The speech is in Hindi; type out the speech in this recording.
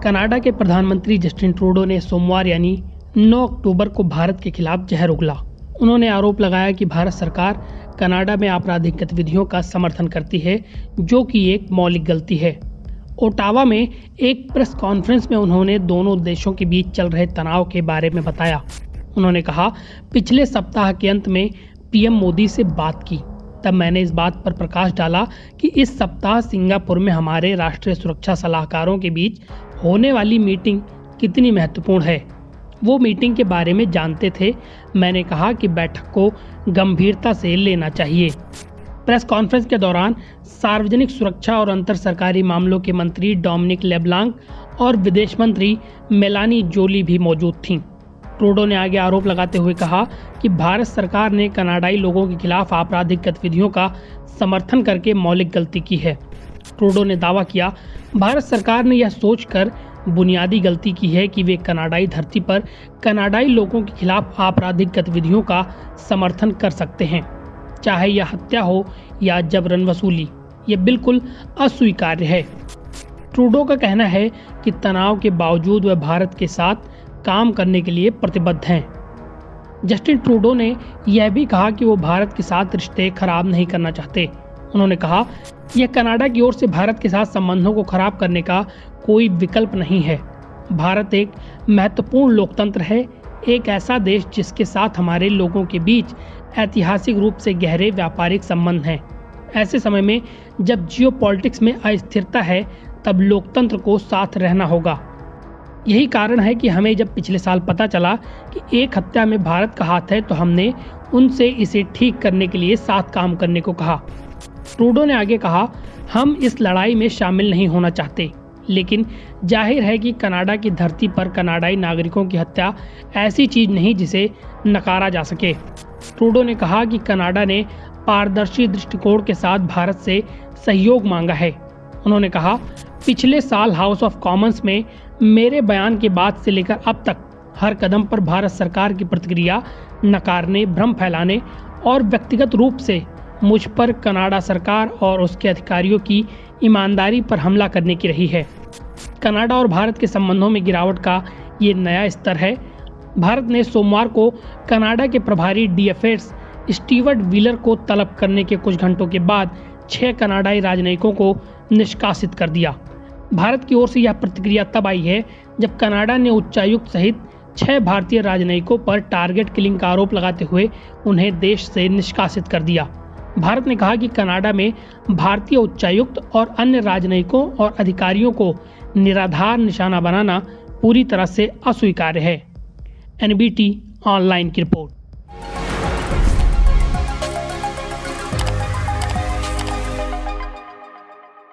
कनाडा के प्रधानमंत्री जस्टिन ट्रूडो ने सोमवार यानी 9 अक्टूबर को भारत के खिलाफ जहर उगला। उन्होंने आरोप लगाया कि भारत सरकार कनाडा में आपराधिक गतिविधियों का समर्थन करती है, जो कि एक मौलिक गलती है। ओटावा में एक प्रेस कॉन्फ्रेंस में उन्होंने दोनों देशों के बीच चल रहे तनाव के बारे में बताया। उन्होंने कहा, पिछले सप्ताह के अंत में पीएम मोदी से बात की, तब मैंने इस बात पर प्रकाश डाला कि इस सप्ताह सिंगापुर में हमारे राष्ट्रीय सुरक्षा सलाहकारों के बीच होने वाली मीटिंग कितनी महत्वपूर्ण है। वो मीटिंग के बारे में जानते थे। मैंने कहा कि बैठक को गंभीरता से लेना चाहिए। प्रेस कॉन्फ्रेंस के दौरान सार्वजनिक सुरक्षा और अंतर सरकारी मामलों के मंत्री डोमिनिक लेब्लांक और विदेश मंत्री मेलानी जोली भी मौजूद थीं। ट्रूडो ने आगे आरोप लगाते हुए कहा कि भारत सरकार ने कनाडाई लोगों के खिलाफ आपराधिक गतिविधियों का समर्थन करके मौलिक गलती की है। ट्रूडो ने दावा किया, भारत सरकार ने यह सोचकर बुनियादी गलती की है कि वे कनाडाई धरती पर कनाडाई लोगों के खिलाफ आपराधिक गतिविधियों का समर्थन कर सकते हैं, चाहे यह हत्या हो या जबरन वसूली। ये बिल्कुल अस्वीकार्य है। ट्रूडो का कहना है कि तनाव के बावजूद वे भारत के साथ काम करने के लिए प्रतिबद्ध हैं। जस्टिन ट्रूडो ने यह भी कहा कि वो भारत के साथ रिश्ते खराब नहीं करना चाहते। उन्होंने कहा, यह कनाडा की ओर से भारत के साथ संबंधों को खराब करने का कोई विकल्प नहीं है। भारत एक महत्वपूर्ण लोकतंत्र है, एक ऐसा देश जिसके साथ हमारे लोगों के बीच ऐतिहासिक रूप से गहरे व्यापारिक संबंध हैं। ऐसे समय में जब जियोपॉलिटिक्स में अस्थिरता है, तब लोकतंत्र को साथ रहना होगा। यही कारण है कि हमें जब पिछले साल पता चला कि एक हत्या में भारत का हाथ है, तो हमने उनसे इसे ठीक करने के लिए साथ काम करने को कहा। ट्रूडो ने आगे कहा, हम इस लड़ाई में शामिल नहीं होना चाहते, लेकिन जाहिर है कि कनाडा की धरती पर कनाडाई नागरिकों की हत्या ऐसी चीज नहीं जिसे नकारा जा सके। ट्रूडो ने कहा कि कनाडा ने पारदर्शी दृष्टिकोण के साथ भारत से सहयोग मांगा है। उन्होंने कहा, पिछले साल हाउस ऑफ कॉमन्स में मेरे बयान के बाद से लेकर अब तक हर कदम पर भारत सरकार की प्रतिक्रिया नकारने, भ्रम फैलाने और व्यक्तिगत रूप से मुझ पर कनाडा सरकार और उसके अधिकारियों की ईमानदारी पर हमला करने की रही है। कनाडा और भारत के संबंधों में गिरावट का ये नया स्तर है। भारत ने सोमवार को कनाडा के प्रभारी डीएफएस स्टीवर्ट व्हीलर को तलब करने के कुछ घंटों के बाद 6 कनाडाई राजनयिकों को निष्कासित कर दिया। भारत की ओर से यह प्रतिक्रिया तब आई है जब कनाडा ने उच्चायुक्त सहित 6 भारतीय राजनयिकों पर टारगेट किलिंग का आरोप लगाते हुए उन्हें देश से निष्कासित कर दिया। भारत ने कहा कि कनाडा में भारतीय उच्चायुक्त और अन्य राजनयिकों और अधिकारियों को निराधार निशाना बनाना पूरी तरह से अस्वीकार्य है। एनबीटी ऑनलाइन की रिपोर्ट।